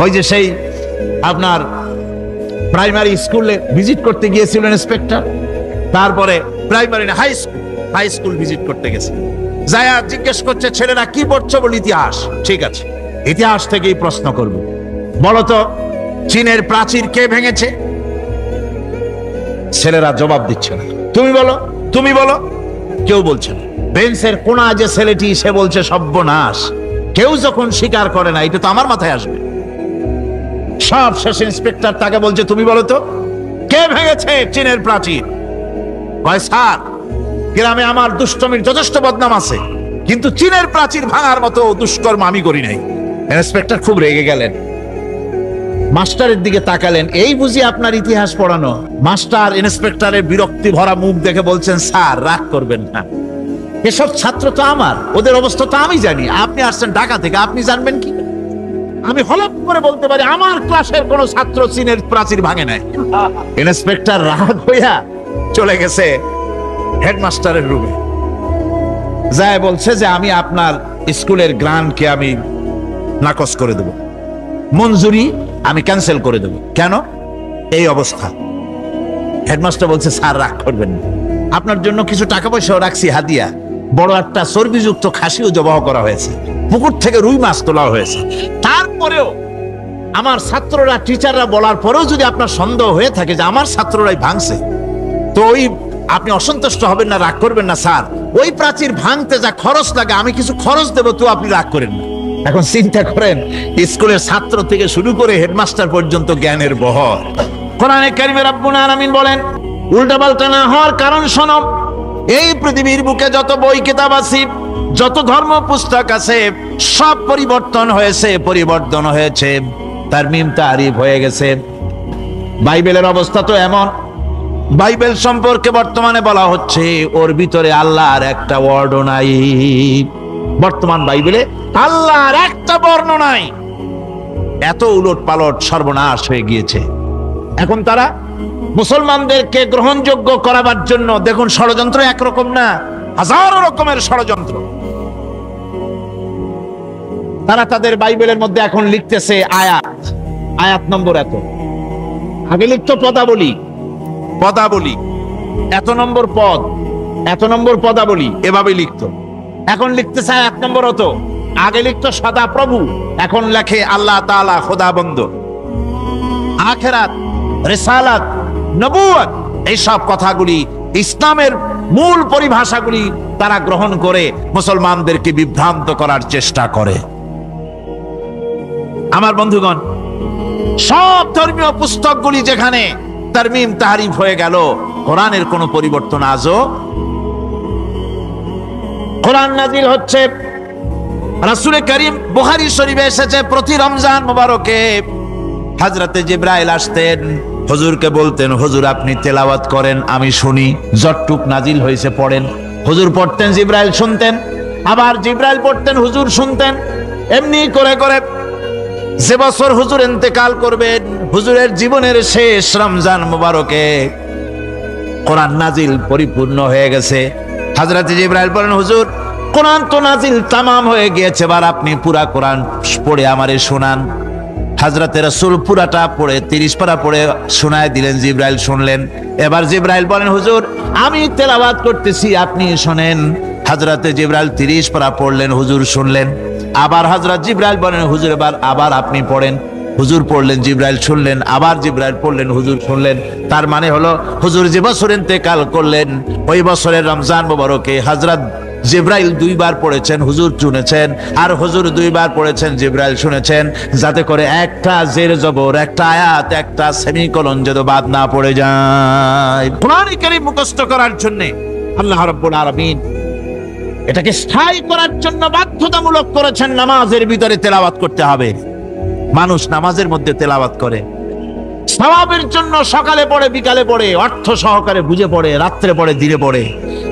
ওই যে সেই আপনার প্রাইমারি স্কুলে ভিজিট করতে গিয়েছিলেন ইন্সপেক্টর, তারপরে প্রাইমারি না হাই স্কুল ভিজিট করতে গেছে, যায়া জিজ্ঞেস করছে ছেলেরা কি পড়ছো, বলে ইতিহাস। ঠিক আছে, ইতিহাস থেকেই প্রশ্ন করব, বলতো চীনের প্রাচীর কে ভেঙেছে? ছেলেরা জবাব দিচ্ছে না। তুমি বলো, তুমি বলো, কেউ বলছে না। বেঞ্চের কোনা যে ছেলেটি, সে বলছে সর্বনাশ, কেউ যখন স্বীকার করে না, এটা তো আমার মাথায় আসবে। সব শেষ ইন্সপেক্টর তাকে বলছে তুমি বলো তো কে ভেঙেছে চীনের প্রাচীর? কয় স্যার, গ্রামে আমার দুষ্টমির যথেষ্ট বদনাম আছে, কিন্তু চীনের প্রাচীর ভাঙার মতো দুষ্কর্ম আমি করি নাই। ইন্সপেক্টর খুব রেগে গেলেন, মাস্টারের দিকে তাকালেন, এই বুঝি আপনার ইতিহাস পড়ানো? মাস্টার ইন্সপেক্টরের বিরক্তি ভরা মুখ দেখে বলছেন, স্যার রাগ করবেন না, এসব ছাত্র তো আমার, ওদের অবস্থা তো আমি জানি। আপনি আসছেন ঢাকা থেকে, আপনি জানবেন কি? আমি হলপ করে বলতে পারি আমার ক্লাসের কোন ছাত্র চীনের প্রাচীর ভাঙে নাই। ইন্সপেক্টর রাগ হইয়া চলে গেছে হেডমাস্টারের রুমে, যায় বলছে যে আমি আপনার স্কুলের গ্রান্টকে আমি নাকচ করে দেব, মঞ্জুরি আমি ক্যান্সেল করে দেব। কেন? এই অবস্থা। হেডমাস্টার বলছে স্যার রাগ করবেন না, আপনার জন্য কিছু টাকা পয়সাও রাখছি হাদিয়া, বড় একটা চর্বিযুক্ত খাসিও জবাহ করা হয়েছে, পুকুর থেকে রুই মাছ তোলা হয়েছে। তারপরেও আমার ছাত্ররা, টিচাররা বলার পরেও যদি আপনার সন্দেহ হয়ে থাকে যে আমার ছাত্ররাই ভাঙছে, তো ওই আপনি অসন্তুষ্ট হবেন না, রাগ করবেন না। স্যার ওই প্রাচীর ভাঙতে যা খরচ লাগে আমি কিছু খরচ দেবো, তো আপনি রাগ করেন না। এখন চিন্তা করেন, স্কুলের ছাত্র থেকে শুরু করে হেডমাস্টার পর্যন্ত জ্ঞানের বহর। কোরআনে কারিমে রব্বুল আলামিন বলেন, উল্টাপাল্টা না হওয়ার কারণ শোনো, এই পৃথিবীর বুকে যত বই কিতাব আছে, যত ধর্ম পুস্তক আছে, সব পরিবর্তন হয়েছে, পরিবর্তন হয়েছে, তারমিম তারিফ হয়ে গেছে। বাইবেলের অবস্থা তো এমন, বাইবেল সম্পর্কে বর্তমানে বলা হচ্ছে ওর ভিতরে আল্লাহর একটা ওয়ার্ডও নাই। বর্তমান বাইবেলে আল্লাহর একটা বর্ণ নাই। এত উলট পালট সর্বনাশ হয়ে গিয়েছে। এখন তারা মুসলমানদেরকে গ্রহণযোগ্য করাবার জন্য, দেখুন ষড়যন্ত্র একরকম না, হাজারো রকমের ষড়যন্ত্র। তারা তাদের বাইবেলের মধ্যে এখন লিখতেছে আয়াত, আয়াত নম্বর এত, আগে লিখতো পদাবলী, পদাবলী এত নম্বর পদ, এত নম্বর পদাবলী, এভাবে লিখতো। এখন লিখতেছে আয়াত নম্বর অত, আগে লিখতো সদা প্রভু, এখন লেখে আল্লাহ তাআলা খোদাবন্দ, আখিরাত, রিসালাত, নবুয়ত। এই সব কথাগুলি, ইসলামের মূল পরিভাষাগুলি তারা গ্রহণ করে মুসলমানদেরকে বিভ্রান্ত করার চেষ্টা করে। আমার বন্ধুগণ, সব ধর্মীয় পুস্তকগুলি যেখানে তারমিম তারিফ হয়ে গেল, কোরআনের কোনো পরিবর্তন আজও। কোরআন নাজিল হচ্ছে, রাসূল করিম বুখারী শরীফে এসেছে, প্রতি রমজান মোবারকে হযরতে জিবরাইল আসতেন, হুজুরকে বলতেন হুজুর আপনি তেলাওয়াত করেন, আমি শুনি, যতটুক নাজিল হয়েছে পড়েন। হুজুর পড়তেন, জিবরাইল শুনতেন, আবার জিবরাইল পড়তেন, হুজুর শুনতেন। এমনি করে করে যে বছর হুজুর ইন্তেকাল করবেন, হুজুরের জীবনের শেষ রমজান মোবারকে কোরআন নাজিল পরিপূর্ণ হয়ে গেছে। হযরতে জিবরাইল বলেন হুজুর কোরআন তো নাজিল তামাম হয়ে গিয়েছে, এবার আপনি পুরা কোরআন পড়ে আমারে শোনান। হযরতে রাসূল পুরাটা পড়ে 30 পারা পড়ে শোনায় দিলেন, জিবরাইল শুনলেন। এবার জিবরাইল বলেন হুজুর আমি তেলাওয়াত করতেছি, আপনি শুনেন। হযরতে জিবরাইল 30 পারা পড়লেন, হুজুর শুনলেন। আবার হযরত জিবরাইল বলেন হুজুর এবার আবার আপনি পড়েন, হুজুর পড়লেন, জিবরাইল শুনলেন, আবার জিবরাইল পড়লেন, হুজুর শুনলেন। তার মানে হলো হুজুর যে বছর ইন্তেকাল করলেন, ওই বছরের রমজান মোবারকে হযরত জিবরাইল 2 বার পড়েছেন, হুজুর শুনেছেন, আর হুজুর 2 বার পড়েছেন, জিবরাইল শুনেছেন, যাতে করে একটা জের জবর, একটা আয়াত, একটা সেমিকোলন যেন বাদ না পড়ে যায়। কোরআন কারীম মুখস্থ করার জন্য আল্লাহ রাব্বুল আলামিন এটাকে স্থায়ী করার জন্য বাধ্যতামূলক করেছেন, নামাজের ভিতরে তেলাওয়াত করতে হবে। মানুষ নামাজের মধ্যে তেলাওয়াত করে সওয়াবের জন্য, সকালে পড়ে, বিকালে পড়ে, অর্থ সহকারে বুঝে পড়ে, রাত্রে পড়ে, দিনে পড়ে।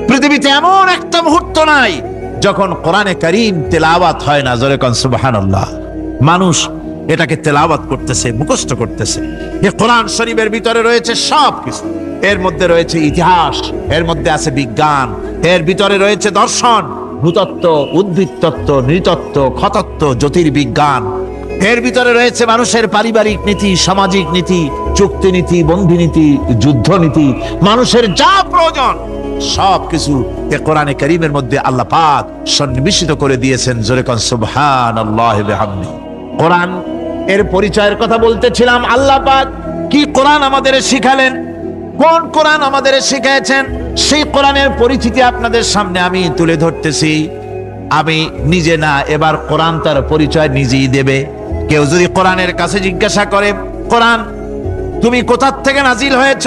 পৃথিবীতে এমন একটা মুহূর্ত নাই যখন কোরআনে কারীম তেলাওয়াত হয় না। জোরে কোন সুবহানাল্লাহ। মানুষ এটাকে তেলাওয়াত করতেছে, মুখস্থ করতেছে। এই কোরআন শরীফের ভিতরে রয়েছে সবকিছু। এর মধ্যে রয়েছে ইতিহাস, এর মধ্যে আছে বিজ্ঞান, এর ভিতরে রয়েছে দর্শন, ভূতত্ত্ব, উদ্ভিদ তত্ত্ব, নৃতত্ত্ব, খতত্ত্ব, জ্যোতির্বিজ্ঞান, এর ভিতরে রয়েছে মানুষের পারিবারিক নীতি, সামাজিক নীতি, চুক্তি নীতি, বন্ধি নীতি, যুদ্ধ নীতি, মানুষের যা প্রয়োজন সবকিছু এ কোরআনে কারীমের মধ্যে আল্লাহ পাক সন্নিবেশিত করে দিয়েছেন। জোরে কোন সুবহানাল্লাহি ওয়া বিহামদিহি। কোরআন এর পরিচয়ের কথা বলতেছিলাম। আল্লাহ পাক কি কোরআন আমাদের শিখালেন, কোন কোরআন আমাদের শিখিয়েছেন, সেই কোরআনের পরিচিতি আপনাদের সামনে আমি তুলে ধরতেছি। আমি নিজে না, এবার কোরআন তার পরিচয় নিজেই দেবে। কেউ যদি কোরআনের কাছে জিজ্ঞাসা করে, কোরআন তুমি কোথা থেকে নাজিল হয়েছ,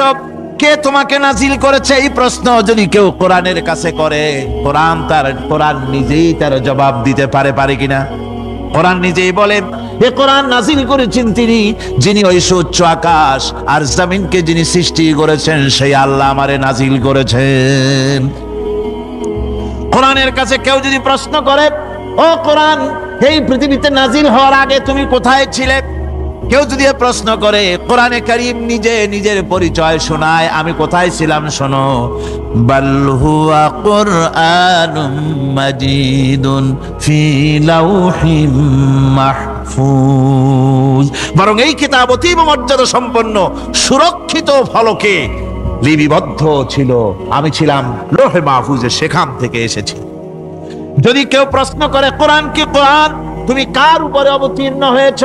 কে তোমাকে নাজিল করেছে, এই প্রশ্ন যদি কেউ কোরআনের কাছে করে, কোরআন নিজেই তার জবাব দিতে পারে কিনা? কোরআন নিজেই বলে, এ কোরআন নাজিল করেছেন তিনি, যিনি ওই সুউচ্চ আকাশ আর জমিনকে যিনি সৃষ্টি করেছেন, সেই আল্লাহ আমারে নাজিল করেছেন। কোরআনের কাছে কেউ যদি প্রশ্ন করে, ও কোরআন এই পৃথিবীতে নাজিল হওয়ার আগে তুমি কোথায় ছিলে, কেউ যদি প্রশ্ন করে, কোরআনে কারীম নিজে নিজের পরিচয় শোনায়, আমি কোথায় ছিলাম শোনো। বাল হুয়া কুরআনুম মাজিদুন ফি লাউহিম মাহফুজ, বরং এই কিতাব অতীব মর্যাদা সম্পন্ন সুরক্ষিত ফলকে লিপিবদ্ধ ছিল, আমি ছিলাম লৌহে মাহফুজে, সেখান থেকে এসেছি। যদি কেউ প্রশ্ন করে, কোরআন কি, কোরআন তুমি কার উপরে অবতীর্ণ হয়েছ,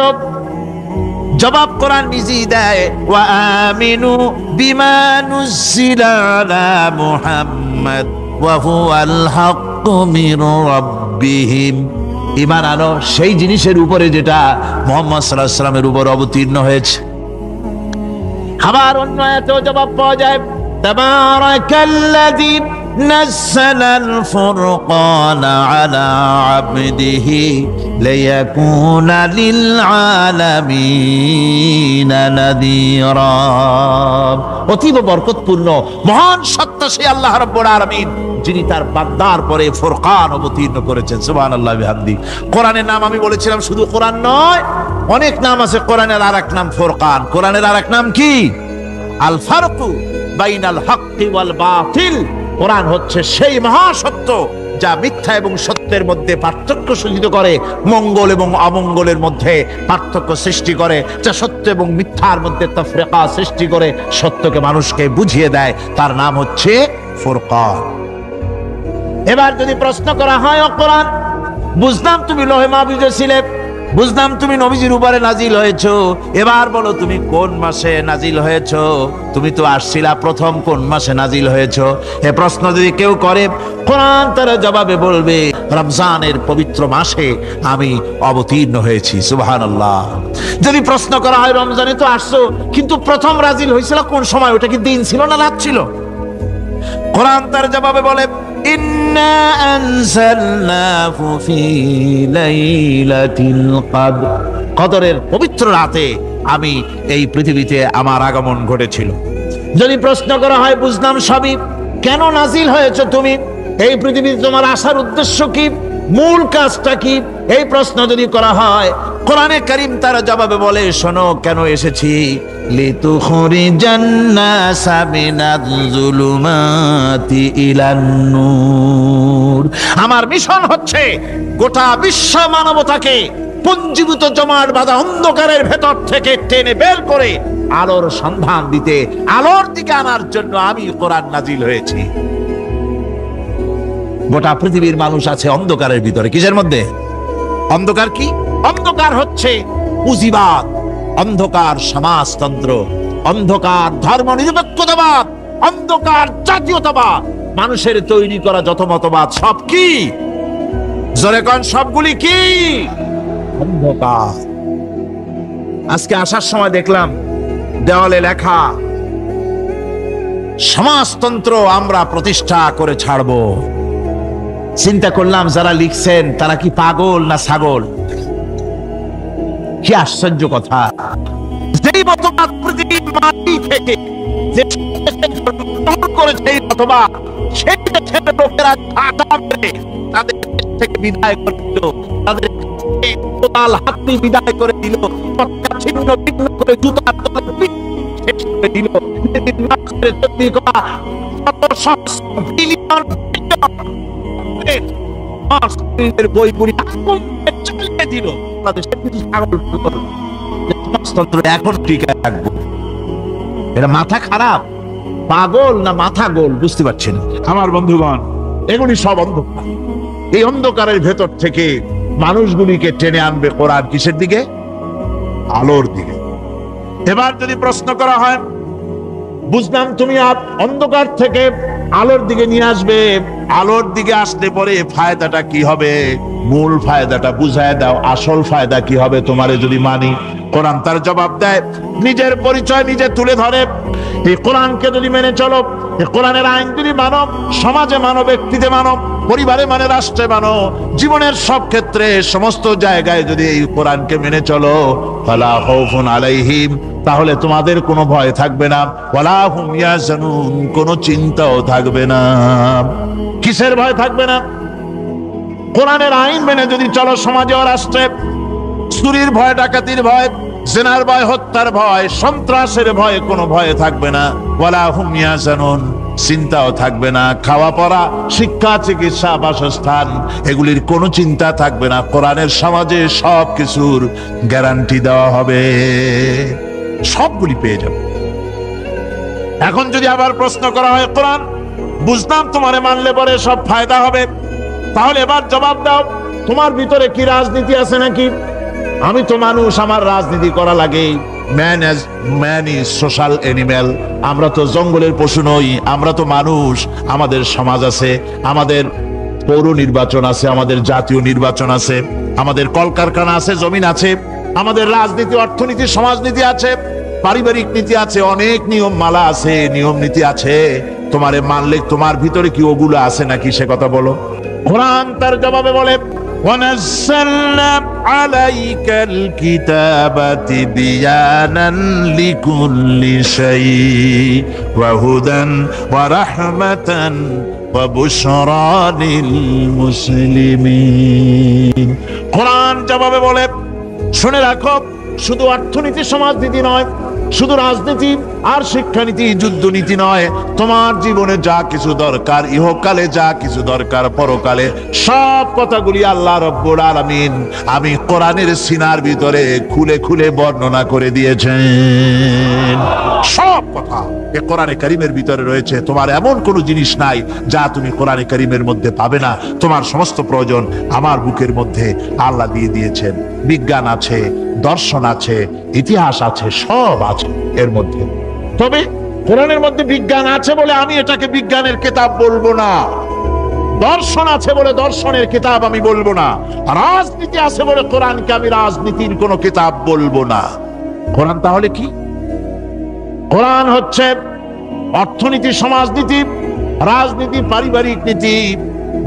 জবাব কোরআন নিজেই দেয়, ওয়া আমিনু বিমা নুজিলা আলা মুহাম্মাদ ওয়া হুয়াল হাক্কু মির রাব্বিহিম, ঈমান আনো সেই জিনিসের উপরে যেটা মুহাম্মদ সাল্লাল্লাহু আলাইহি ওয়াসাল্লামের উপর অবতীর্ণ হয়েছে। আবার অন্য আয়াতেও জবাব পাওয়া যায়, তাবারাকাল্লাযী নাযালাল ফুরকানা আলা আবদিহি লিয়াকুনা লিল আলামিনা নাযীরা, অতীব বরকতপূর্ণ মহান সত্তা সেই আল্লাহ রাব্বুল আলামিন, যিনি তার বান্দার পরে ফুরকান অবতীর্ণ করেছেন। সুবহানাল্লাহি ওয়া বিহামদিহি। কোরআনের নাম আমি বলেছিলাম শুধু কোরআন নয়, অনেক নাম আছে। কোরআনের আরেক নাম ফুরকান। কোরআনের আরেক নাম কি? আল ফারকু বাইনাল হাক্কি ওয়াল বাতিল। কোরআন হচ্ছে সেই মহাসত্য যা মিথ্যা এবং সত্যের মধ্যে পার্থক্য সূচিত করে, মঙ্গল এবং অমঙ্গলের মধ্যে পার্থক্য সৃষ্টি করে, যা সত্য এবং মিথ্যার মধ্যে তাফরিকা সৃষ্টি করে, সত্যকে মানুষকে বুঝিয়ে দেয়, তার নাম হচ্ছে ফুরকান। এবার যদি প্রশ্ন করা হয়, ও কোরআন বুঝলাম তুমি লৌহে মাহফুজে ছিলে, বুঝলাম তুমি নবীজির উপরে নাজিল হয়েছো, এবার বলো তুমি কোন মাসে নাজিল হয়েছো, তুমি তো আসছিলা প্রথম কোন মাসে নাজিল হয়েছো? এ প্রশ্ন যদি কেউ করে, কোরআন তার জবাবে বলবে, রমজানের পবিত্র মাসে আমি অবতীর্ণ হয়েছি। সুবহানাল্লাহ। যদি প্রশ্ন করা হয়, রমজানে তো আসছো, কিন্তু প্রথম নাজিল হয়েছিল কোন সময়, ওটা কি দিন ছিল না রাত ছিল? কোরআন তার জবাবে বলে, ইন্না আনজালনাহু ফি লাইলাতিল কদর, কদরের পবিত্র রাতে আমি এই পৃথিবীতে আমার আগমন ঘটেছিল। যদি প্রশ্ন করা হয়, বুঝলাম সবই, কেন নাজিল হয়েছে তুমি, এই পৃথিবীতে তোমার আসার উদ্দেশ্য কি, মূল কাজটা কি, এই প্রশ্ন যদি করা হয়, কোরআনে কারীম তার জবাবে বলে, শোনো কেন এসেছি, লিতুখরিজান নাসা মিনাজ যুলুমাতি ইলান নূর, আমার মিশন হচ্ছে গোটা বিশ্ব মানবতাকে পুঞ্জীভূত জমাট বাঁধা অন্ধকারের ভেতর থেকে টেনে বের করে আলোর সন্ধান দিতে, আলোর দিকে আনার জন্য আমি কোরআন নাজিল হয়েছি। গোটা পৃথিবীর মানুষ আছে অন্ধকারের ভিতরে। কিসের মধ্যে? অন্ধকার কি? অন্ধকার হচ্ছে পুঁজিবাদ, অন্ধকার সমাজতন্ত্র, অন্ধকার ধর্ম নিরপেক্ষতাবাদ, অন্ধকার জাতীয়তাবাদ, মানুষের তৈরি করা যত মতবাদ সব কি? জোরে কোন, সবগুলি কি? অন্ধকার। আজকে আসার সময় দেখলাম দেওয়ালে লেখা, সমাজতন্ত্র আমরা প্রতিষ্ঠা করে ছাড়বো। চিন্তা করলাম যারা লিখছেন তারা কি পাগল না ছাগল? কি আশ্চর্য কথা! যেই মতবাদ পৃথিবীর মাটি থেকে যে করেছে এই মতবাদ, সেই দেশের লোকেরা তাদের থেকে বিদায় করে দিল, তাদের টোটাল হাতি বিদায় করে দিল, ছিন্ন ভিন্ন করে জুতার তলে শেষ করে দিল। বই পুরি চালিয়ে দিল। বাংলাদেশের কিছু ছাগল সমাজতন্ত্র এখন টিকে রাখবো। এটা মাথা খারাপ, পাগল না মাথা গোল বুঝতে পারছি না। আমার বন্ধুগণ, এগুলি সব অন্ধকার। এই অন্ধকারের ভেতর থেকে মানুষগুলিকে টেনে আনবে কোরআন কিসের দিকে? আলোর দিকে। এবার যদি প্রশ্ন করা হয়, বুঝলাম তুমি অন্ধকার থেকে আলোর দিকে নিয়ে আসবে, আলোর দিকে আসলে পরে ফায়দাটা কি হবে? মূল ফায়দাটা বুঝায় দাও, আসল ফায়দা কি হবে তোমারে যদি মানি? কোরআন তার জবাব দেয়, নিজের পরিচয় নিজে তুলে ধরে। এই কোরআনকে যদি মেনে চলো, এই কোরআনের আইন যদি মানো, সমাজে মানো, ব্যক্তিতে মানো, পরিবারে মানে, রাষ্ট্রে মানো, জীবনের সব ক্ষেত্রে সমস্ত জায়গায় যদি এই কোরআনকে মেনে চলো, ফালা খাউফুন আলাইহিম, তাহলে তোমাদের কোনো ভয় থাকবে না, ওয়ালা হুম ইয়াহজানুন, কোনো চিন্তাও থাকবে না। কিসের ভয় থাকবে না? কোরআনের আইন মেনে যদি চলো সমাজে ও রাষ্ট্রে, চুরির ভয়, ডাকাতির ভয়, জিনার ভয়, হত্যার ভয়, সন্ত্রাসের ভয়, কোনো ভয় থাকবে না। ওয়ালা হুম ইয়াহজানুন, চিন্তাও থাকবে না। খাওয়া পড়া, শিক্ষা, চিকিৎসা, বাসস্থান, এগুলির কোনো চিন্তা থাকবে না। কোরআনের সমাজে সব কিছুর গ্যারান্টি দেওয়া হবে, সবগুলি পেয়ে যাবে। এখন যদি আবার প্রশ্ন করা হয়, কোরআন বুঝলাম তোমারে মানলে পরে সব ফায়দা হবে, তাহলে এবার জবাব দাও, তোমার ভিতরে কি রাজনীতি আছে নাকি? আমি তো মানুষ, আমার রাজনীতি করা লাগে। Man is social animal. আমরা তো জঙ্গলের পশু নই, আমরা তো মানুষ। আমাদের সমাজ আছে, আমাদের পৌর নির্বাচন আছে, আমাদের জাতীয় নির্বাচন আছে, আমাদের কলকারখানা আছে, জমিন আছে, আমাদের রাজনীতি, অর্থনীতি, সমাজনীতি আছে, পারিবারিক নীতি আছে, অনেক নিয়ম মালা আছে, নিয়ম নীতি আছে। তোমারে মানলে তোমার ভিতরে কি ওগুলো আছে নাকি সে কথা বলো। কোরআন তার জবাবে বলে, وَنَزَّلْنَا عَلَيْكَ الْكِتَابَ تِبْيَانًا لِكُلِّ شَيْءٍ وَهُدًى وَرَحْمَةً وَبُشْرَى لِلْمُسْلِمِينَ। কোরআন জবাবে বলে, শুনে রাখো, শুধু অর্থনীতি সমাজনীতি নয়, শুধু রাজনীতি আর শিক্ষানীতি, যুদ্ধনীতি নয়, তোমার জীবনে যা কিছু দরকার, ইহকালে যা কিছু দরকার, পরকালে, সব কথাগুলি আল্লাহ রব্বুল আলামিন আমি কোরআনের সিনার ভিতরে খুলে খুলে বর্ণনা করে দিয়েছেন। সব কথা এই কোরআনে কারীমের ভিতরে রয়েছে। তোমার এমন কোনো জিনিস নাই যা তুমি কোরআনে কারীমের মধ্যে পাবে না। তোমার সমস্ত প্রয়োজন আমার বুকের মধ্যে আল্লাহ দিয়ে দিয়েছেন। বিজ্ঞান আছে, দর্শন আছে, ইতিহাস আছে, সব আছে এর মধ্যে। তবে কোরআনের মধ্যে বিজ্ঞান আছে বলে আমি এটাকে বিজ্ঞানের কিতাব বলবো না, দর্শন আছে বলে দর্শনের কিতাব আমি বলবো না, রাজনীতি আছে বলে কোরআনকে আমি রাজনীতির কোনো কিতাব বলবো না। কোরআন তাহলে কি? কোরআন হচ্ছে অর্থনীতি, সমাজনীতি, রাজনীতি, পারিবারিক নীতি,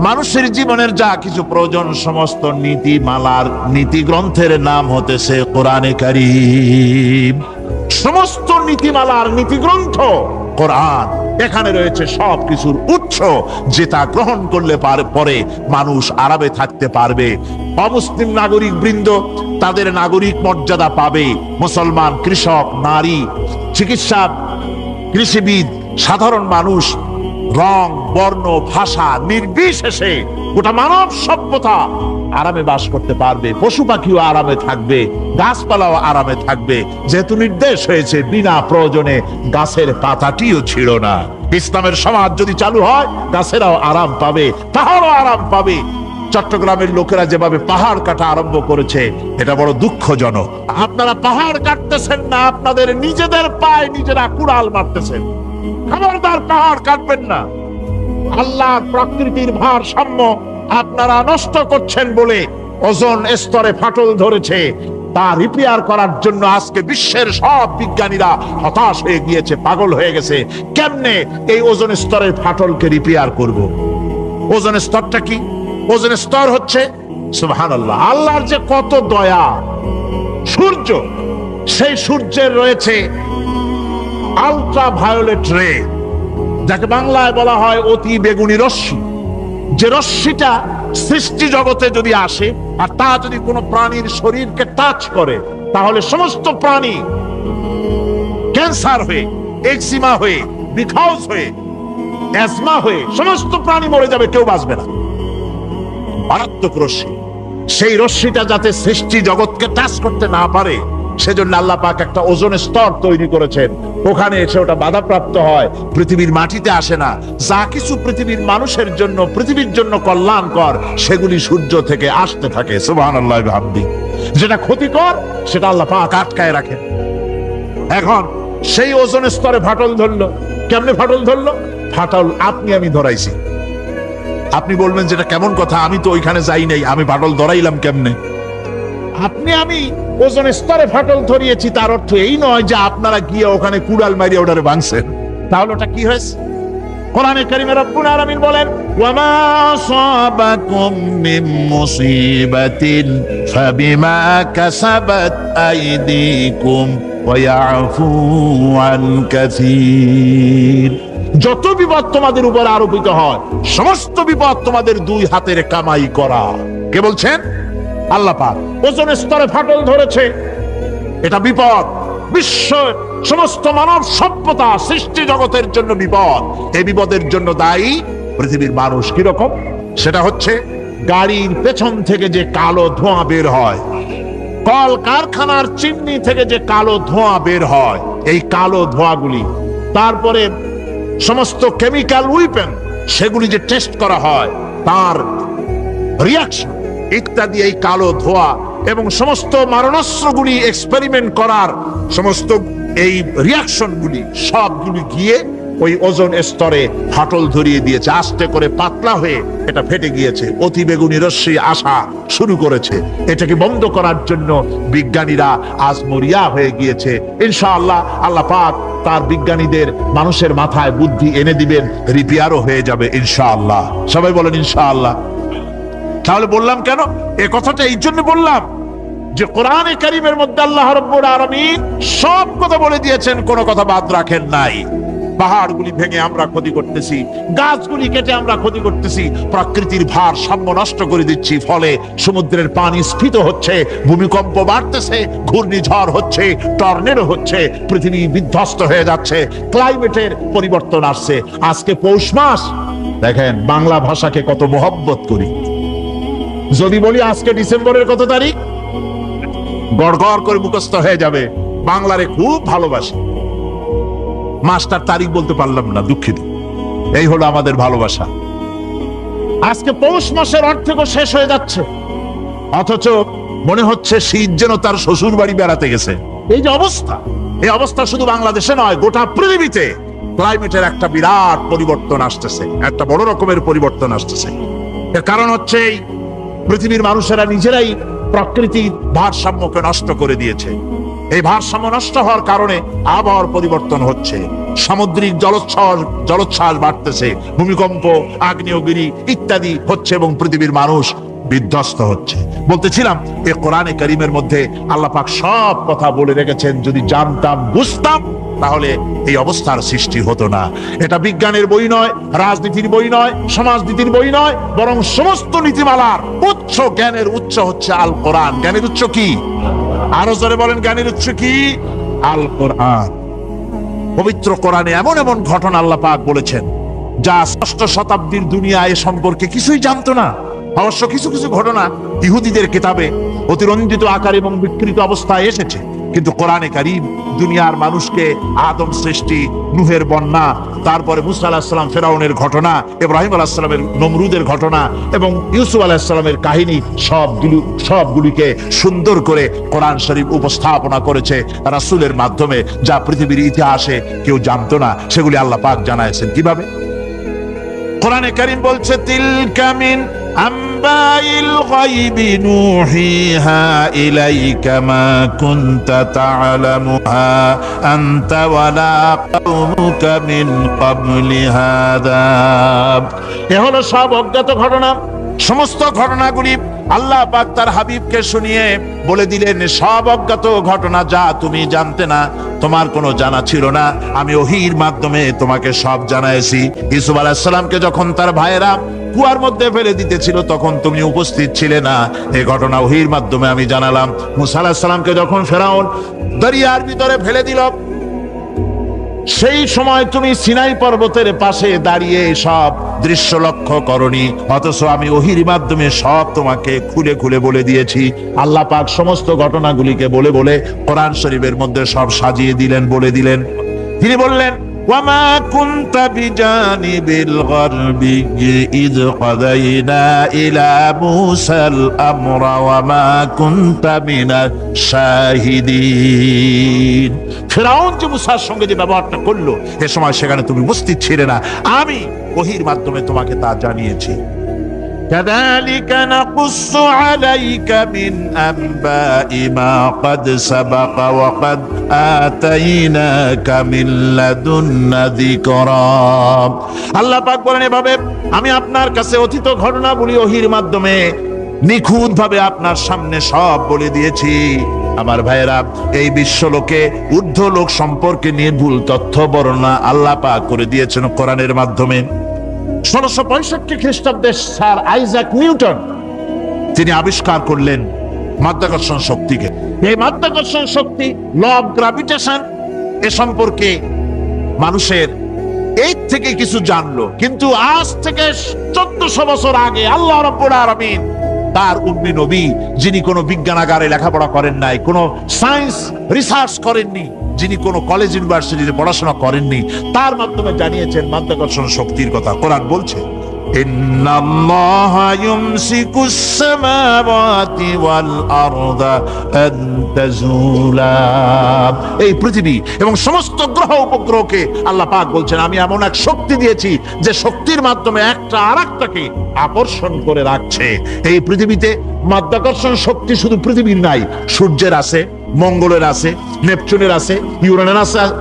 মানুষের জীবনের যা কিছু প্রয়োজন, সমস্ত নীতি মালার নীতি গ্রন্থের নাম হতেছে কোরআনে কারীম। সমস্ত নীতিমালার নীতি গ্রন্থ কোরআন। এখানে রয়েছে সব কিছুর উৎস, যেটা গ্রহণ করলে পরে মানুষ আরামে থাকতে পারবে। অমুসলিম নাগরিক বৃন্দ তাদের নাগরিক মর্যাদা পাবে। মুসলমান, কৃষক, নারী, চিকিৎসক, কৃষিবিদ, সাধারণ মানুষ, রং, বর্ণ, ভাষা নির্বিশেষে গোটা মানব সভ্যতা আরামে বাস করতে পারবে। পশু পাখিও আরামে থাকবে, গাছপালাও আরামে থাকবে, যেহেতু নির্দেশ হয়েছে বিনা প্রয়োজনে গাছের পাতাটিও ছিল না। ইসলামের সমাজ যদি চালু হয়, গাছেরাও আরাম পাবে, পাহাড়ও আরাম পাবে। চট্টগ্রামের লোকেরা যেভাবে পাহাড় কাটা আরম্ভ করেছে, এটা বড় দুঃখজনক। আপনারা পাহাড় কাটতেছেন না, আপনাদের নিজেদের পায়ে নিজেরা কুড়াল মারতেছেন। খবরদার পাহাড় কাটবেন না। আল্লাহ প্রকৃতির ভারসাম্য আপনারা নষ্ট করছেন বলে ওজোন স্তরে ফাটল ধরেছে। তা রিপেয়ার করার জন্য আজকে বিশ্বের সব বিজ্ঞানীরা হতাশ হয়ে গিয়েছে, পাগল হয়ে গেছে। কেমনে এই ওজোন স্তরের ফাটলকে রিপেয়ার করব? ওজোন স্তরটা কি? ওজোন স্তর হচ্ছে সুবহানাল্লাহ, আল্লাহর যে কত দয়া। সূর্য, সেই সূর্যের রয়েছে আলট্রা ভায়োলেট রে, যাকে বাংলায় বলা হয় অতি বেগুনি রশ্মি। যে রশ্মিটা সৃষ্টি জগতে যদি আসে আর তা যদি কোনো প্রাণীর শরীরকে টাচ করে, তাহলে সমস্ত প্রাণী ক্যান্সার হয়ে, এক্সিমা হয়ে, বিখাউস হয়ে, অ্যাজমা হয়ে সমস্ত প্রাণী মরে যাবে, কেউ বাঁচবে না। মারাত্মক রশ্মি। সেই রশ্মিটা যাতে সৃষ্টি জগৎকে টাচ করতে না পারে, সেজন্য আল্লাহ পাক একটা ওজনের স্তর তৈরি করেছেন। ওখানে এসে ওটা বাধাপ্রাপ্ত হয়, পৃথিবীর মাটিতে আসে না। যা কিছু পৃথিবীর মানুষের জন্য, পৃথিবীর জন্য কল্যাণকর, সেগুলি সূর্য থেকে আসতে থাকে। সুবহানাল্লাহ ওয়া বিহামদিহি। যেটা ক্ষতিকর সেটা আল্লাহ পাক আটকায় রাখেন। এখন সেই ওজনের স্তরে ফাটল ধরলো। কেমনে ফাটল ধরলো? ফাটল আপনি আমি ধরাইছি। আপনি বলবেন যেটা কেমন কথা, আমি তো ওইখানে যাই নাই, আমি ফাটল ধরাইলাম কেমনে? আপনি আমি ওজনের স্তরে ফাটল ধরিয়েছি, তার অর্থ এই নয় যে আপনারা গিয়ে ওখানে কুড়াল মারিয়ে ওটারে ভাঙছেন। তাহলে ওটা কি হয়েছে? কোরআনে কারীমে রব্বুল আলামিন বলেন, ওয়ামা আসাবাকুম মিন মুসিবাতিন ফাবিমা কাসাবাত আইদিকুম ওয়া ইয়াফু আন কাসীর। যত বিপদ তোমাদের উপর আরোপিত হয়, সমস্ত বিপদ তোমাদের দুই হাতের কামাই করা। কে বলছেন? আল্লাহ পাক। ওজনের স্তরে ফাটল ধরেছে, এটা বিপদ। বিশ্ব সমস্ত মানব সভ্যতা সৃষ্টি জগতের জন্য বিপদ। এই বিপদের জন্য দায়ী পৃথিবীর মানুষ। কিরকম? সেটা হচ্ছে গাড়ির পেছন থেকে যে কালো ধোঁয়া বের হয়, কল কারখানার চিমনি থেকে যে কালো ধোঁয়া বের হয়, এই কালো ধোঁয়াগুলি, তারপরে সমস্ত কেমিক্যাল উইপেন সেগুলি যে টেস্ট করা হয়, তার রিয়াকশন ইত্যাদি, এই কালো ধোঁয়া এবং সমস্ত মারণাস্ত্রগুলি এক্সপেরিমেন্ট করার সমস্ত এই রিয়াকশনগুলি সবগুলি গিয়ে ওই ওজন স্তরে ফাটল ধরিয়ে দিয়েছে। আস্তে করে পাতলা হয়ে এটা ফেটে গিয়েছে, অতি বেগুনি রশ্মি আসা শুরু করেছে। এটাকে বন্ধ করার জন্য বিজ্ঞানীরা আজ মরিয়া হয়ে গিয়েছে। ইনশাআল্লাহ আল্লাহ পাক তার বিজ্ঞানীদের মানুষের মাথায় বুদ্ধি এনে দিবেন, রিপেয়ারও হয়ে যাবে ইনশাআল্লাহ। সবাই বলেন ইনশাআল্লাহ। তাহলে বললাম কেন এ কথাটা? এই জন্য বললাম যে কোরআনে কারীমের মধ্যে আল্লাহ রাব্বুল আলামিন সব কথা বলে দিয়েছেন, কোনো কথা বাদ রাখেন নাই। পাহাড়গুলি ভেঙে আমরা ক্ষতি করতেছি, গাছগুলি কেটে আমরা ক্ষতি করতেছি, প্রকৃতির ভারসাম্য নষ্ট করে দিচ্ছি, ফলে সমুদ্রের পানি স্ফীত হচ্ছে, ভূমিকম্প বাড়তেছে, ঘূর্ণিঝড় হচ্ছে, টর্নেডো হচ্ছে, পৃথিবী বিধ্বস্ত হয়ে যাচ্ছে, ক্লাইমেটের পরিবর্তন আসছে। আজকে পৌষ মাস, দেখেন বাংলা ভাষাকে কত মহব্বত করি। যদি বলি আজকে ডিসেম্বরের কত তারিখ, গড়গড় করে মুখস্থ হয়ে যাবে। বাংলারে খুব ভালোবাসি, মাসটার তারিখ বলতে পারলাম না, দুঃখিত। এই হলো আমাদের ভালোবাসা। আজকে পৌষ মাসের অর্ধেকও শেষ হয়ে যাচ্ছে, অথচ মনে হচ্ছে শীত যেন তার শ্বশুর বাড়ি বেড়াতে গেছে। এই যে অবস্থা, এই অবস্থা শুধু বাংলাদেশে নয়, গোটা পৃথিবীতে ক্লাইমেটের একটা বিরাট পরিবর্তন আসতেছে, একটা বড় রকমের পরিবর্তন আসতেছে। এর কারণ হচ্ছে এই পৃথিবীর মানুষেরা নিজেরাই প্রকৃতির ভারসাম্যকে নষ্ট করে দিয়েছে। এই ভারসাম্য নষ্ট হওয়ার কারণে আবহাওয়ার পরিবর্তন হচ্ছে, সামুদ্রিক জলোচ্ছ্বাস বাড়তেছে, ভূমিকম্প, আগ্নেয়গিরি ইত্যাদি হচ্ছে এবং পৃথিবীর মানুষ বিধ্বস্ত হচ্ছে। বলতেছিলাম এই কোরআনে কারীমের মধ্যে আল্লাহ পাক সব কথা বলে রেখেছেন। যদি জানতাম, বুঝতাম, তাহলে এই অবস্থার সৃষ্টি হতো না। এটা বিজ্ঞানের বই নয়, রাজনীতির বই নয়, সমাজনীতির বই নয়, বরং সমস্ত নীতিমালার উচ্চ, জ্ঞানের উচ্চ হচ্ছে আল কোরআন। জ্ঞানের উচ্চ কি? আরো জোরে বলেন, জ্ঞানের উচ্চ কি? আল কোরআন। পবিত্র কোরআনে এমন এমন ঘটনা আল্লাহ পাক বলেছেন যা ষষ্ঠ শতাব্দীর দুনিয়া এ সম্পর্কে কিছুই জানতো না। অবশ্য কিছু কিছু ঘটনা ইহুদিদের কিতাবে অতিরঞ্জিত আকার এবং বিকৃত অবস্থায় এসেছে, কিন্তু কোরআনে কারীম দুনিয়ার মানুষকে আদম সৃষ্টি, নূহের বন্যা, তারপরে মুসা আলাইহিস সালাম ফেরাউনের ঘটনা, ইব্রাহিম আলাইহিস সালামের নমরুদের ঘটনা এবং ইউসুফ আলাইহিস সালামের কাহিনী সবগুলিকে সুন্দর করে কোরআন শরীফ উপস্থাপনা করেছে রাসূলের মাধ্যমে, যা পৃথিবীর ইতিহাসে কেউ জানতো না। সেগুলি আল্লাহ পাক জানাইছেন কিভাবে? কোরআনে কারীম বলছে, তিলকা মিন আম্বাইল গায়বি নূহিহা ইলাইকা মা কুনতা তা'লামুহা আনতা ওয়ালা কওমুকা মিন ক্বাবলি হাযা। এ হলো সব অজ্ঞাত ঘটনা। সমস্ত ঘটনাগুলি আল্লাহ পাক তার হাবিবকে শুনিয়ে বলে দিলেন, সব অজ্ঞাত ঘটনা যা তুমি জানতে না, তোমার কোনো জানা ছিল না, আমি ওহীর মাধ্যমে তোমাকে সব জানাইছি। ইউসুফ আলাইহিস সালামকে যখন তার ভাইয়েরা কুয়ার মধ্যে ফেলে দিতেছিল তখন তুমি উপস্থিত ছিলে না, এই ঘটনা ওহীর মাধ্যমে আমি জানালাম। মুসা আলাইহিস সালামকে যখন ফেরাউন দরিয়ার ভিতরে ফেলে দিল, সেই সময় তুমি সিনাই পর্বতের পাশে দাঁড়িয়ে সব দৃশ্য লক্ষ্য করনি, অথচ আমি ওহির মাধ্যমে সব তোমাকে খুলে খুলে বলে দিয়েছি। আল্লাহ পাক সমস্ত ঘটনাগুলিকে বলে বলে কোরআন শরীফের মধ্যে সব সাজিয়ে দিলেন, বলে দিলেন। তিনি বললেন, ওয়ামা কুনতা বিজানিবিল গারবি ইয কাদাইনা ইলা মুসাল আমরা ওয়ামা কুনতা মিনাশ শাহিদিন। ফিরআউন যে মুসার সঙ্গে যে ব্যবহারটা করলো, এ সময় সেখানে তুমি উপস্থিত ছিলে না, আমি ওহীর মাধ্যমে তোমাকে তা জানিয়েছি। كذلك نقص عليك من أنباء ما قد سبق وقد آتيناك من لدنا ذكرا। আল্লাহ পাক বলেন, এভাবে আমি আপনার কাছে অতীত ঘটনাবলী ওহীর মাধ্যমে নিখুঁত ভাবে আপনার সামনে সব বলে দিয়েছি। আমার ভাইয়েরা, এই বিশ্বলোকে ঊর্ধ্ব লোক সম্পর্কে নির্ভুল তথ্য বর্ণনা আল্লাহ পাক করে দিয়েছেন কোরআনের মাধ্যমে। 1665 খ্রিস্টাব্দে স্যার আইজাক নিউটন তিনি আবিষ্কার করলেন মাধ্যাকর্ষণ শক্তিকে। এই মাধ্যাকর্ষণ শক্তি, ল অফ গ্রাভিটেশন, এ সম্পর্কে মানুষের এই থেকে কিছু জানলো, কিন্তু আজ থেকে 1400 বছর আগে আল্লাহ রাব্বুল আলামিন তার উম্মি নবী, যিনি কোনো বিজ্ঞানাগারে লেখাপড়া করেন নাই, কোনো সায়েন্স রিসার্চ করেননি, যিনি কোনো কলেজ ইউনিভার্সিটিতে পড়াশোনা করেননি, তার মাধ্যমে জানিয়েছেন মাধ্যাকর্ষণ শক্তির কথা। কোরআন বলছে, ইন্নাল্লাহা ইউমসিকুস সামাওয়াতি ওয়াল আরদা আন তাজুলা। এই পৃথিবী এবং সমস্ত গ্রহ উপগ্রহকে আল্লাহ পাক বলছেন, আমি এমন এক শক্তি দিয়েছি যে শক্তির মাধ্যমে একটা আরেকটাকে আকর্ষণ করে রাখছে। এই পৃথিবীতে মাধ্যাকর্ষণ শক্তি শুধু পৃথিবীর নাই, সূর্যের আছে, মঙ্গলের আছে, নেপচুনের আছে,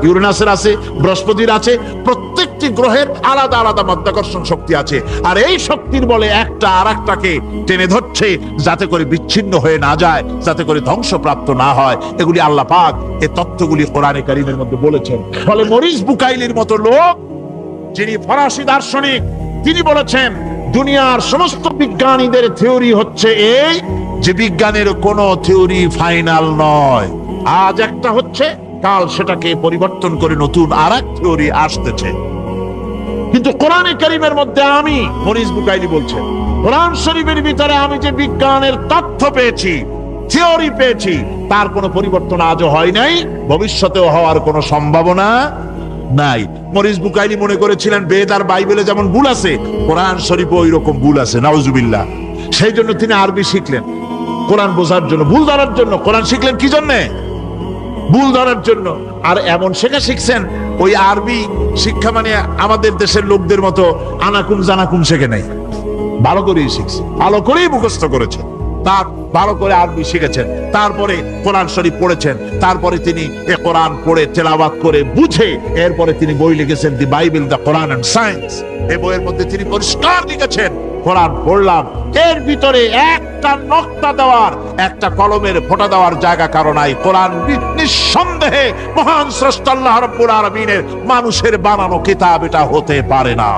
ইউরেনাসের আছে, বৃহস্পতির আছে। প্রত্যেকটি গ্রহের আলাদা আলাদা মাধ্যাকর্ষণ শক্তি আছে, আর এই শক্তির বলে একটা আরেকটাকে টেনে ধরছে, যাতে করে বিচ্ছিন্ন হয়ে না যায়, যাতে করে ধ্বংসপ্রাপ্ত না হয়। এগুলি আল্লাহ পাক এই তথ্যগুলি কোরআনে কারীমের মধ্যে বলেছেন। ফলে মরিস বুকাইলির মতো লোক, যিনি ফরাসি দার্শনিক, তিনি বলেছেন দুনিয়ার সমস্ত বিজ্ঞানীদের থিওরি হচ্ছে এই যে বিজ্ঞানের কোনো থিওরি ফাইনাল নয়। আজ একটা হচ্ছে, কাল সেটাকে পরিবর্তন করে নতুন আরেক থিওরি আসতেছে। কিন্তু কোরআনে কারীমের মধ্যে, আমি মরিস বুকাইলি বলছেন, কোরআন শরীফের ভিতরে আমি যে বিজ্ঞানের তথ্য পেয়েছি, থিওরি পেয়েছি, তার কোনো পরিবর্তন আজও হয় নাই, ভবিষ্যতেও হওয়ার কোনো সম্ভাবনা নাই। মরিস বুকাইলি মনে করেছিলেন বেদ আর বাইবেলে যেমন ভুল আছে, কোরআন শরীফে ওই রকম ভুল আছে, নাউজুবিল্লাহ। সেই জন্য তিনি আরবি শিখলেন কোরআন বোঝার জন্য, ভুল ধরার জন্য। কোরআন শিখলেন কি জন্যে? ভুল ধরার জন্য। আর এমন শেখা শিখছেন, ওই আরবি শিক্ষা মানে আমাদের দেশের লোকদের মতো আনাকুম জানাকুম শেখে নাই, ভালো করেই শিখছে, ভালো করেই মুখস্থ করেছে, তার ভালো করে আরবি শিখেছেন, তারপরে কোরআন শরীফ পড়েছেন, তারপরে তিনি এ কোরআন পড়ে তেলাওয়াত করে বুঝে এরপরে তিনি বই লিখেছেন the Bible, the Quran and science. এই বইয়ের মধ্যে তিনি পরিষ্কার লিখেছেন, কোরআন পড়লাম, এর ভিতরে একটা নকতা দেওয়ার, একটা কলমের ফোঁটা দেওয়ার জায়গা কারো নাই। কোরআন নিঃসন্দেহে মহান স্রষ্টা আল্লাহ রাব্বুল আলামিনের মানুষের বানানো কিতাব, এটা হতে পারে না।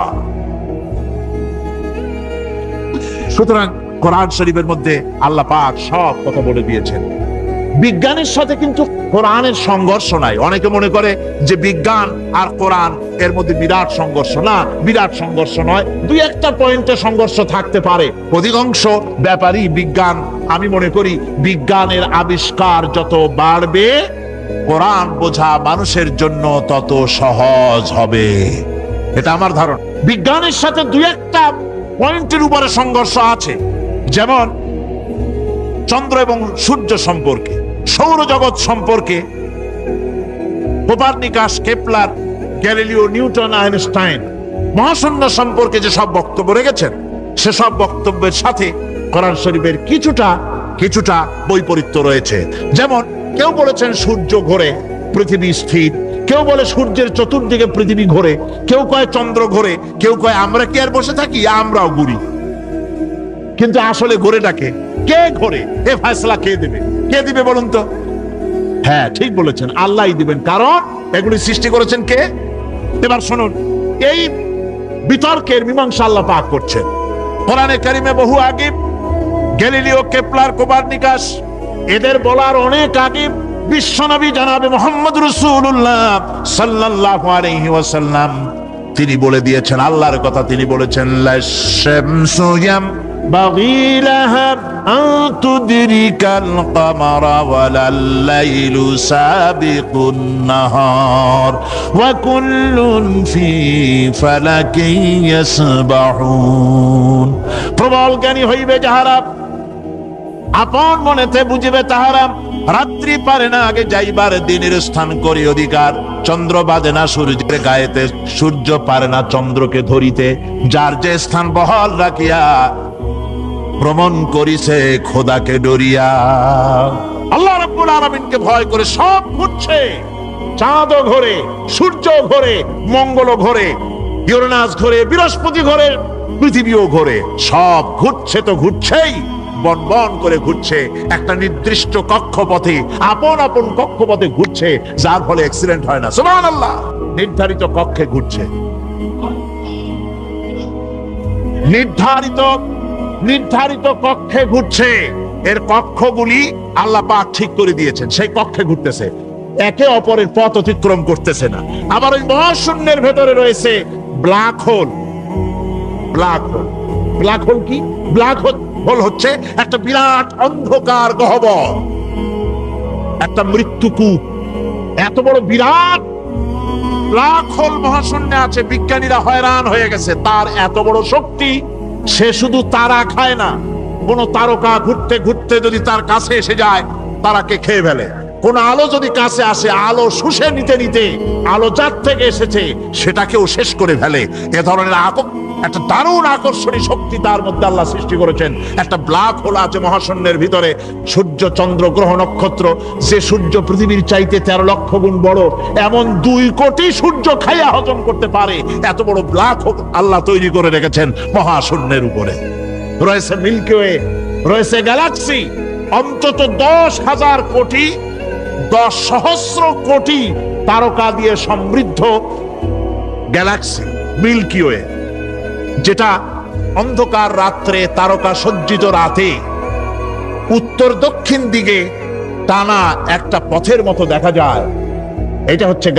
সুতরাং কোরআন শরীফের মধ্যে আল্লাহ পাক সব কথা বলে দিয়েছেন। বিজ্ঞানের সাথে কিন্তু কোরআনের সংঘর্ষ নাই। অনেকে মনে করে যে বিজ্ঞান আর কোরআন এর মধ্যে বিরাট সংঘর্ষ। না, বিরাট সংঘর্ষ নয়, দুই একটা পয়েন্টে সংঘর্ষ থাকতে পারে। অধিকাংশ ব্যাপারই বিজ্ঞান, আমি মনে করি বিজ্ঞানের আবিষ্কার যত বাড়বে, কোরআন বোঝা মানুষের জন্য তত সহজ হবে, এটা আমার ধারণা। বিজ্ঞানের সাথে দুই একটা পয়েন্টের উপরে সংঘর্ষ আছে, যেমন চন্দ্র এবং সূর্য সম্পর্কে, সৌরজগৎ সম্পর্কে Copernicus, Kepler, Galileo, Newton, Einstein মহাশূন্য সম্পর্কে যে সব বক্তব্য রেখেছেন, সেসব বক্তব্যের সাথে কোরআন শরীফের কিছুটা বৈপরীত্য রয়েছে। যেমন কেউ বলেছেন সূর্য ঘোরে, পৃথিবী স্থির, কেউ বলে সূর্যের চতুর্দিকে পৃথিবী ঘোরে, কেউ কয় চন্দ্র ঘোরে, কেউ কয় আমরা কি আর বসে থাকি, আমরাও ঘুরি। কিন্তু আসলে ঘোরেটাকে কে ঘোরে, এ ফয়সালা কে দেবে? কে দিবে বলুন তো? হ্যাঁ, ঠিক বলেছেন, আল্লাহই দিবেন, কারণ এগুলি সৃষ্টি করেছেন কে? এবার শুনুন, এই বিতর্কের মীমাংসা আল্লাহ পাক করছেন কোরআনে কারিমে বহু আগে। গ্যালিলিও, কেপলার, কোপারনিকাস, এদের বলার অনেক আগে বিশ্বনবী জনাবে মুহাম্মদ রাসূলুল্লাহ সাল্লাল্লাহু আলাইহি ওয়াসাল্লাম তিনি বলে দিয়েছেন, আল্লাহর কথা তিনি বলেছেন, লাশ-শামসু ইয়ামবাগি লাহা আন তুদরিকাল কামারা ওয়ালাল লাইলু সাবিকুন নাহার ওয়া কুল্লুন ফি ফালাকিন ইয়াসবাহুন। প্রবল জ্ঞানী হইবে যাহারা, আপন মনেতে বুঝিবে তাহারা, রাত্রি পারে না আগে যাইবার দিনের স্থান করি অধিকার, চন্দ্র বাঁধে না সূর্যের গায়েতে, সূর্য পারে না চন্দ্রকে ধরিতে, যার যে স্থান বহাল রাখিয়া ভ্রমণ করিছে খোদাকে ডরিয়া। আল্লাহ রাব্বুল আলামিনকে ভয় করে সব ঘুরছে, চাঁদও ঘোরে, সূর্য ঘোরে, মঙ্গল ঘোরে, ইউরেনাস ঘোরে, বৃহস্পতি ঘোরে, পৃথিবীও ঘোরে, সব ঘুরছে তো ঘুরছেই, বন বন করে ঘুরছে, একটা নির্দিষ্ট কক্ষপথে, আপন আপন কক্ষপথে ঘুরছে, যার ফলে অ্যাক্সিডেন্ট হয় না। সুবহানাল্লাহ। নির্ধারিত কক্ষে ঘুরছে, নির্ধারিত কক্ষে ঘুরছে। এর কক্ষগুলি আল্লাহ পাক ঠিক করে দিয়েছেন, সেই কক্ষে ঘুরতেছে, একে অপরের পথ অতিক্রম করতেছে না। আবার ওই মহাশূন্যের ভেতরে রয়েছে black hole. Black hole, black hole কি? ব্ল্যাক হোল হচ্ছে একটা বিরাট অন্ধকার গহ্বর, একটা মৃত্যুকূপ। এত বড় বিরাট ব্ল্যাক হোল মহাশূন্যে আছে, বিজ্ঞানীরা হয়রান হয়ে গেছে। তার এত বড় শক্তি, সে শুধু তারা খায় না, কোন তারকা ঘুরতে ঘুরতে যদি তার কাছে এসে যায় তারাকে খেয়ে ফেলে। কোন আলো যদি কাছে আসে, আলো শুষে নিতে নিতে আলো যার থেকে এসেছে সেটাকেও শেষ করে ফেলে। এ ধরনের একটা দারুণ আকর্ষণীয় শক্তি তার মধ্যে আল্লাহ সৃষ্টি করেছেন। একটা ব্ল্যাক হোল আছে মহাশূন্যের ভিতরে। সূর্য, চন্দ্র, গ্রহ, নক্ষত্র, যে সূর্য পৃথিবীর চাইতে 13 লক্ষ গুণ বড়, এমন 2 কোটি সূর্য খাইয়া হজম করতে পারে এত বড় ব্ল্যাক হোল আল্লাহ তৈরি করে রেখেছেন মহাশূন্যের উপরে। রয়েছে মিল্কি ওয়ে, রয়েছে গ্যালাক্সি, অন্তত 10,000 কোটি, 10 সহস্র কোটি তারকা দিয়ে সমৃদ্ধ গ্যালাক্সি মিল্কি ওয়ে, যেটা অন্ধকার রাত্রে, তারকা সজ্জিত রাতে উত্তর দক্ষিণ দিকে টানা একটা পথের মতো দেখা যায়। এটা হচ্ছে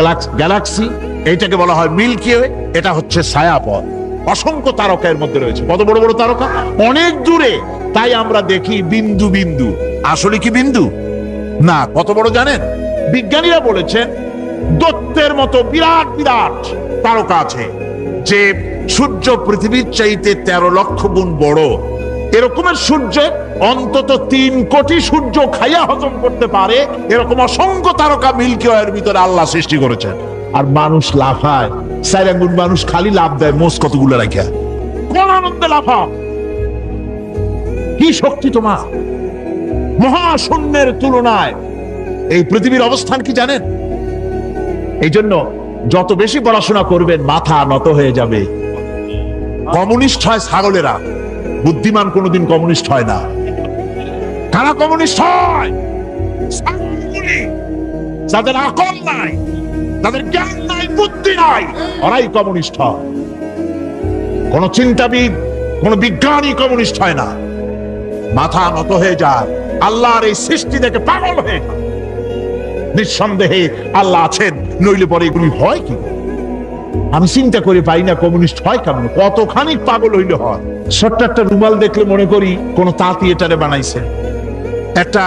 গ্যালাক্সি, এইটাকে বলা হয় মিল্কি ওয়ে। এটা হচ্ছে ছায়াপথ। অসংখ্য তারকা এর মধ্যে রয়েছে। কত বড় বড় তারকা, অনেক দূরে। তাই আমরা দেখি বিন্দু বিন্দু, আসলে কি বিন্দু না। কত বড় জানেন? বিজ্ঞানীরা বলেছেন দৈত্যের মতো বিরাট বিরাট তারকা আছে, যে সূর্য পৃথিবীর চাইতে 13 লক্ষ গুণ বড়। এরকমের সূর্য অন্তত 3 কোটি সূর্য খাইয়া হজম করতে পারে। এরকম অসংখ্য তারকা মিল্কি ওয়ের ভিতরে আল্লাহ সৃষ্টি করেছেন। আর মানুষ লাফায়, 4 আঙ্গুল মানুষ খালি লাভ দেয়, মোষ কতগুলো রাখা, কোন আনন্দে লাফাও। কি শক্তি তোমার! মহাশূন্যের তুলনায় এই পৃথিবীর অবস্থান কি জানেন? এই জন্য যত বেশি পড়াশোনা করবেন মাথা নত হয়ে যাবে। কমিউনিস্ট হয় ছাগলেরা, বুদ্ধিমান কোনোদিন কমিউনিস্ট হয় না। কারা কমিউনিস্ট হয়? যাদের আকল নাই, যাদের জ্ঞান নাই, বুদ্ধি নাই, ওরাই কমিউনিস্ট হয়। কোন চিন্তাবিদ, কোন বিজ্ঞানী কমিউনিস্ট হয় না। মাথা নত হয়ে যায়, আল্লাহর এই সৃষ্টি দেখে পাগল হয়ে যায়। নিঃসন্দেহে আল্লাহ আছেন, নইলে পরে এগুলি হয় কি? আমি চিন্তা করে পাই না কমিউনিস্ট হয় কেমন, কতখানি পাগল হইলে হয়। ছোট্ট একটা রুমাল দেখলে মনে করি কোন তাঁতি এটারে বানাইছে। একটা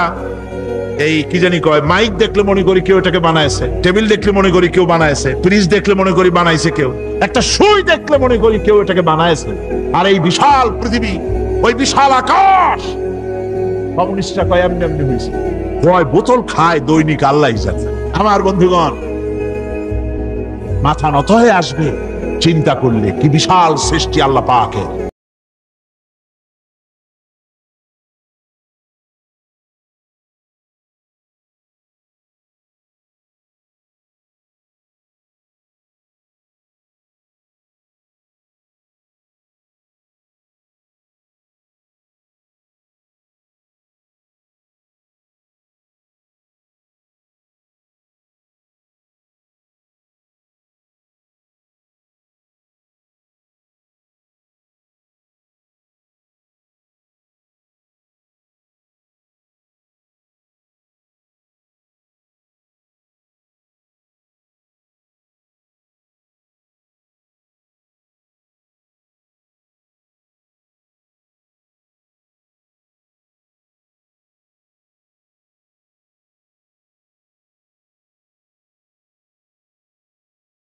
এই কি জানি কয় মাইক দেখলে মনে করি কেউ এটাকে বানাইছে। টেবিল দেখলে মনে করি কেউ বানাইছে। ফ্রিজ দেখলে মনে করি বানাইছে কেউ। একটা সুই দেখলে মনে করি কেউ এটাকে বানাইছে। আর এই বিশাল পৃথিবী, ওই বিশাল আকাশ, কমিউনিস্টরা কয় এমনি এমনি হয়েছে। কয় বোতল খায় দৈনিক, আল্লাহ জানে। আমার বন্ধুগণ, মাথা নত হয়ে আসবে চিন্তা করলে কি বিশাল সৃষ্টি আল্লাহ পাকের।